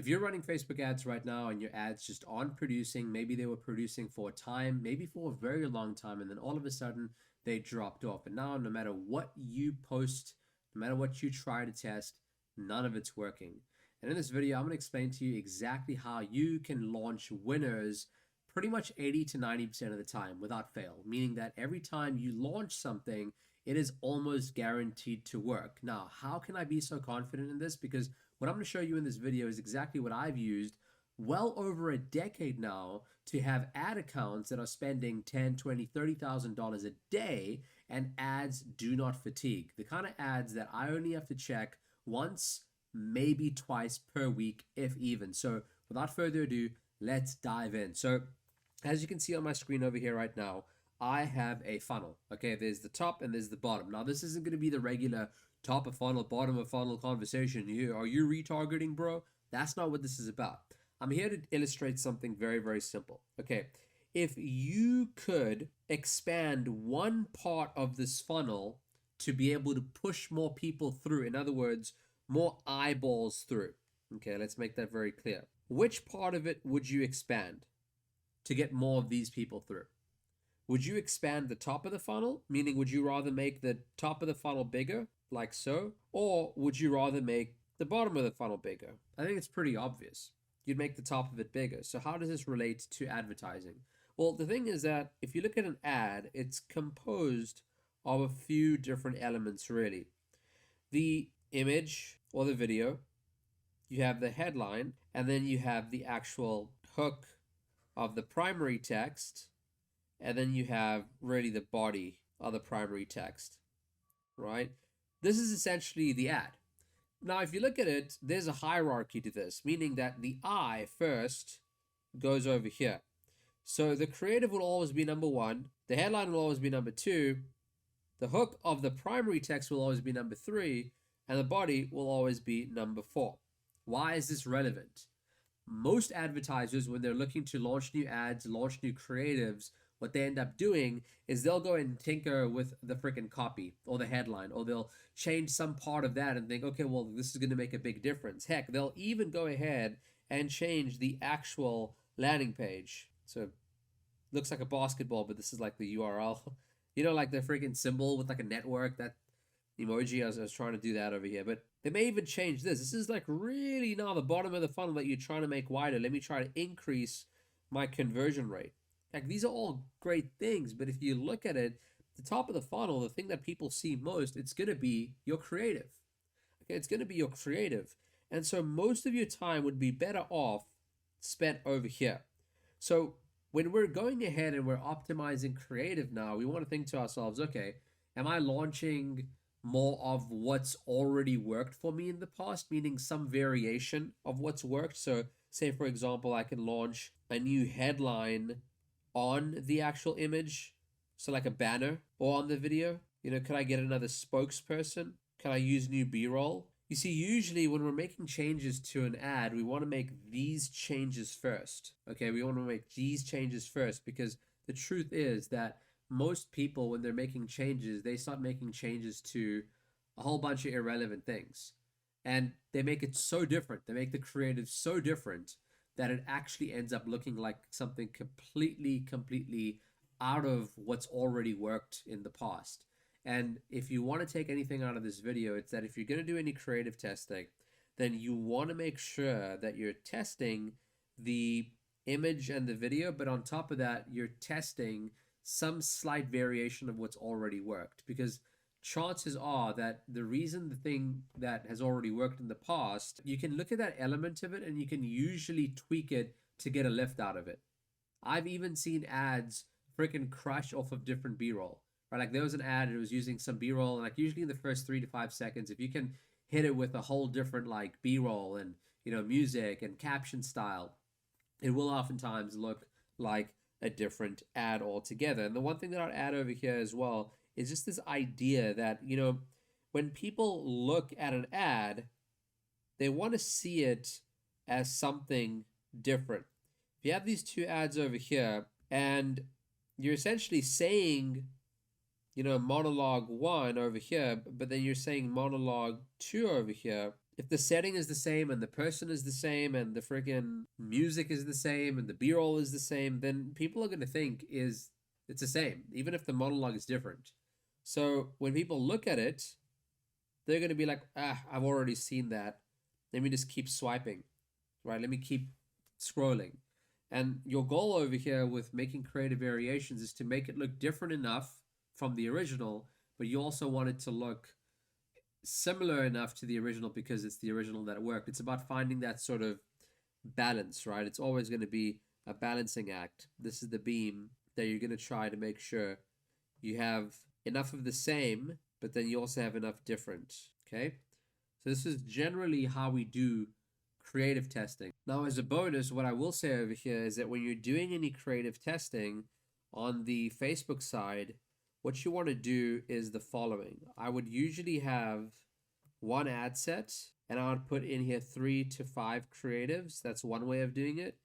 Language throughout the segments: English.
If you're running Facebook ads right now and your ads just aren't producing, maybe they were producing for a time, maybe for a very long time, and then all of a sudden they dropped off. And now, no matter what you post, no matter what you try to test, none of it's working. And in this video, I'm going to explain to you exactly how you can launch winners pretty much 80 to 90% of the time without fail, meaning that every time you launch something, it is almost guaranteed to work. Now, how can I be so confident in this? Because what I'm going to show you in this video is exactly what I've used well over a decade now to have ad accounts that are spending $10, $20, $30,000 a day, and ads do not fatigue. The kind of ads that I only have to check once, maybe twice per week, if even. So without further ado, let's dive in. So as you can see on my screen over here right now, I have a funnel. Okay, there's the top and there's the bottom. Now, this isn't going to be the regular top of funnel, bottom of funnel conversation. Are you retargeting, bro? That's not what this is about. I'm here to illustrate something very, very simple. Okay, if you could expand one part of this funnel to be able to push more people through, in other words, more eyeballs through. Okay, let's make that very clear. Which part of it would you expand to get more of these people through? Would you expand the top of the funnel? Meaning, would you rather make the top of the funnel bigger, like so? Or would you rather make the bottom of the funnel bigger? I think it's pretty obvious. You'd make the top of it bigger. So how does this relate to advertising? Well, the thing is that if you look at an ad, it's composed of a few different elements, really. The image or the video, you have the headline, and then you have the actual hook of the primary text, and then you have really the body of the primary text, right? This is essentially the ad. Now, if you look at it, there's a hierarchy to this, meaning that the I first goes over here. So the creative will always be number one, the headline will always be number two, the hook of the primary text will always be number three, and the body will always be number four. Why is this relevant? Most advertisers, when they're looking to launch new ads, launch new creatives, what they end up doing is they'll go and tinker with the freaking copy or the headline, or they'll change some part of that and think, okay, well, this is going to make a big difference. Heck, they'll even go ahead and change the actual landing page. So looks like a basketball, but this is like the URL. You know, like the freaking symbol with like a network, that emoji. I was trying to do that over here, but they may even change this. This is like really now the bottom of the funnel that you're trying to make wider. Let me try to increase my conversion rate. Like, these are all great things, but if you look at it, the top of the funnel, the thing that people see most, it's going to be your creative. Okay, it's going to be your creative. And so most of your time would be better off spent over here. So when we're going ahead and we're optimizing creative now, we want to think to ourselves, okay, am I launching more of what's already worked for me in the past, meaning some variation of what's worked? So say, for example, I can launch a new headline on the actual image, so like a banner, or on the video. You know, could I get another spokesperson? Can I use new B-roll? You see, usually when we're making changes to an ad, we want to make these changes first. Okay, we want to make these changes first, because the truth is that most people, when they're making changes, they start making changes to a whole bunch of irrelevant things. And they make it so different. They make the creative so different that it actually ends up looking like something completely out of what's already worked in the past. And if you want to take anything out of this video, it's that if you're going to do any creative testing, then you want to make sure that you're testing the image and the video, but on top of that, you're testing some slight variation of what's already worked, because chances are that the reason the thing that has already worked in the past, you can look at that element of it and you can usually tweak it to get a lift out of it. I've even seen ads freaking crush off of different B-roll, right? Like, there was an ad, it was using some B-roll, and like usually in the first 3 to 5 seconds, if you can hit it with a whole different like B-roll and, you know, music and caption style, it will oftentimes look like a different ad altogether. And the one thing that I'd add over here as well is just this idea that, you know, when people look at an ad, they want to see it as something different. If you have these two ads over here and you're essentially saying, you know, monologue 1 over here, but then you're saying monologue 2 over here, if the setting is the same and the person is the same and the freaking music is the same and the b-roll is the same, then people are going to think is it's the same, even if the monologue is different. So when people look at it, they're going to be like, ah, I've already seen that. Let me just keep swiping, right? Let me keep scrolling. And your goal over here with making creative variations is to make it look different enough from the original, but you also want it to look similar enough to the original because it's the original that worked. It's about finding that sort of balance, right? It's always going to be a balancing act. This is the beam that you're going to try to make sure you have enough of the same, but then you also have enough different. Okay? So this is generally how we do creative testing. Now, as a bonus, what I will say over here is that when you're doing any creative testing on the Facebook side, what you want to do is the following. I would usually have one ad set and I would put in here 3 to 5 creatives. That's one way of doing it.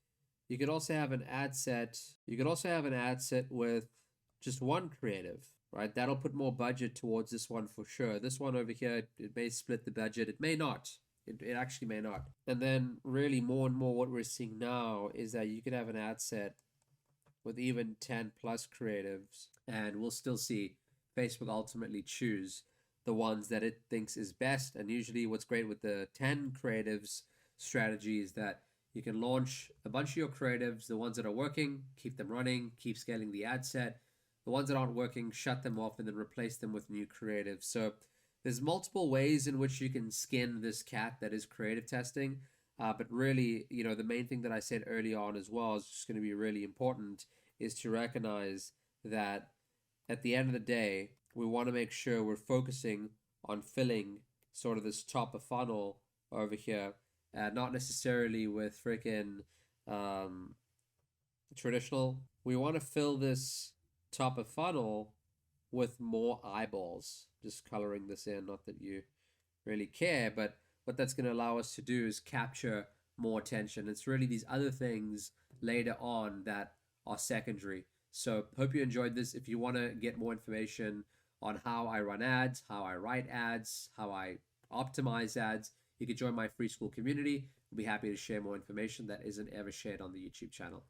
You could also have an ad set. You could also have an ad set with just one creative, right? That'll put more budget towards this one for sure. This one over here, it may split the budget. It may not. It actually may not. And then really more and more what we're seeing now is that you could have an ad set with even 10 plus creatives, and we'll still see Facebook ultimately choose the ones that it thinks is best. And usually what's great with the 10 creatives strategy is that you can launch a bunch of your creatives, the ones that are working, keep them running, keep scaling the ad set. The ones that aren't working, shut them off and then replace them with new creatives. So there's multiple ways in which you can skin this cat that is creative testing. But really, the main thing that I said early on as well is just going to be really important is to recognize that at the end of the day, we want to make sure we're focusing on filling sort of this top of funnel over here, not necessarily with freaking traditional. We want to fill this top of funnel with more eyeballs. Just coloring this in, not that you really care, but what that's going to allow us to do is capture more attention. It's really these other things later on that are secondary. So hope you enjoyed this. If you want to get more information on how I run ads, how I write ads, how I optimize ads, you can join my free school community. We'll be happy to share more information that isn't ever shared on the YouTube channel.